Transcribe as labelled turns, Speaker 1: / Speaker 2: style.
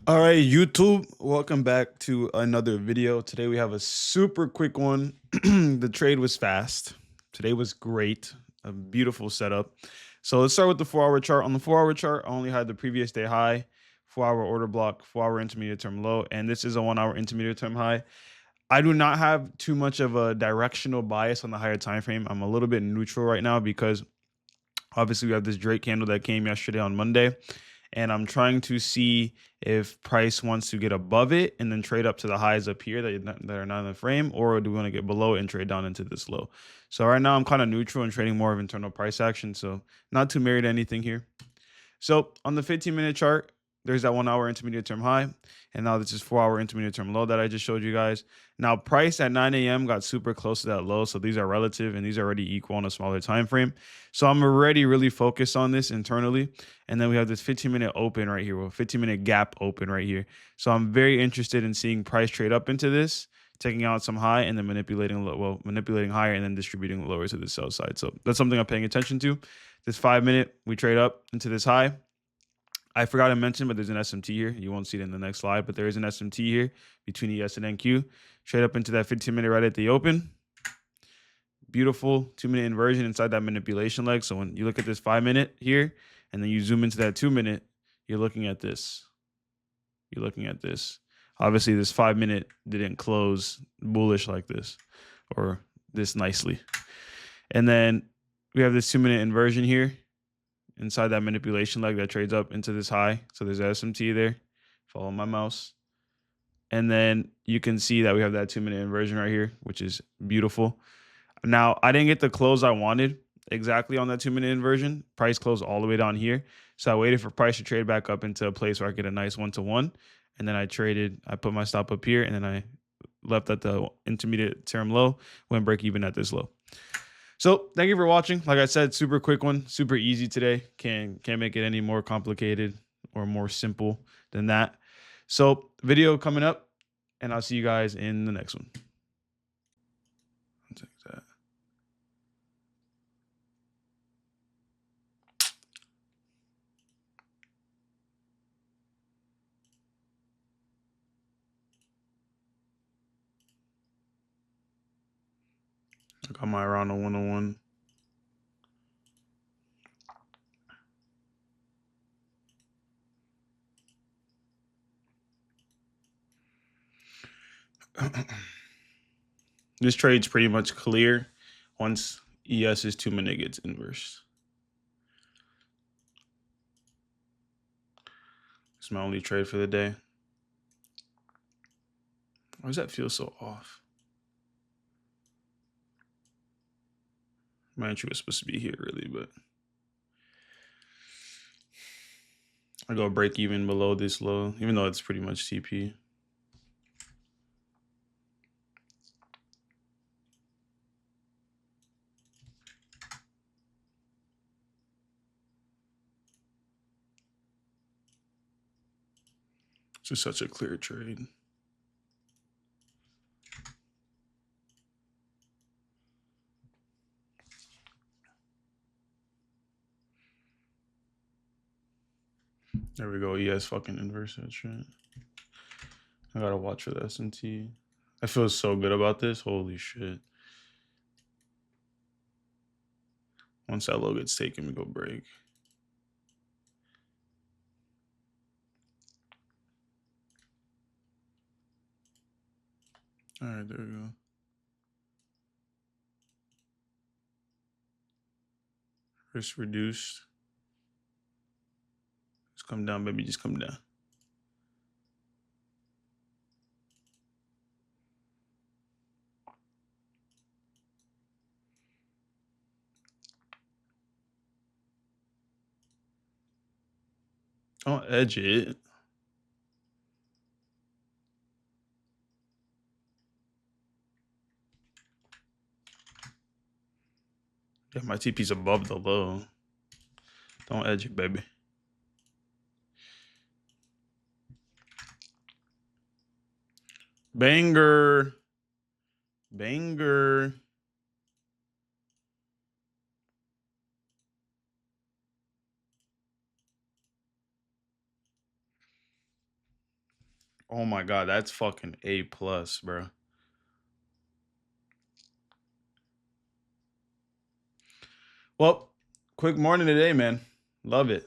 Speaker 1: All right, YouTube, welcome back to another video. Today we have a super quick one. The trade was fast. Today was great. A beautiful setup. So let's start with the 4 hour chart. On the 4 hour chart, I only had the previous day high, 4 hour order block, 4 hour intermediate term low, and this is a 1 hour intermediate term high. I do not have too much of a directional bias on the higher time frame. I'm a little bit neutral right now because obviously we have this Drake candle that came yesterday on Monday, and I'm trying to see if price wants to get above it and then trade up to the highs up here that are not in the frame, or do we want to get below it and trade down into this low? So right now I'm kind of neutral and trading more of internal price action, so not too married to anything here. So on the 15-minute chart, there's that 1 hour intermediate term high. And now this is 4 hour intermediate term low that I just showed you guys. Now price at 9 a.m. got super close to that low. So these are relative and these are already equal on a smaller time frame. So I'm already really focused on this internally. And then we have this 15-minute open right here. Well, 15-minute gap open right here. So I'm very interested in seeing price trade up into this, taking out some high and then manipulating higher and then distributing lower to the sell side. So that's something I'm paying attention to. This 5 minute, we trade up into this high. I forgot to mention, but there's an SMT here. You won't see it in the next slide, but there is an SMT here between ES and NQ. Trade up into that 15-minute right at the open. Beautiful 2-minute inversion inside that manipulation leg. So when you look at this 5 minute here, and then you zoom into that 2 minute, you're looking at this. You're looking at this. Obviously, this 5 minute didn't close bullish like this or this nicely. And then we have this 2-minute inversion here inside that manipulation leg that trades up into this high. So there's SMT there. Follow my mouse. And then you can see that we have that 2-minute inversion right here, which is beautiful. Now, I didn't get the close I wanted exactly on that 2-minute inversion. Price closed all the way down here. So I waited for price to trade back up into a place where I get a nice 1-to-1. And then I put my stop up here, and then I left at the intermediate term low, went break even at this low. So thank you for watching. Like I said, super quick one, super easy today. Can't make it any more complicated or more simple than that. So video coming up, and I'll see you guys in the next one. I'll take that. I got my round of 101. This trade's pretty much clear once ES's 2-minute gets inverse. It's my only trade for the day. Why does that feel so off? My entry was supposed to be here really, but I go break even below this low, even though it's pretty much TP. It's just such a clear trade. There we go. ES fucking inverse that shit. I gotta watch for the S&T. I feel so good about this. Holy shit. Once that low gets taken, we go break. All right, there we go. Risk reduced. Just come down, baby. Just come down. Don't edge it. Yeah, my TP's above the low. Don't edge it, baby. Banger. Banger. Oh my god, that's fucking A plus, bro. Well, quick morning today, man. Love it.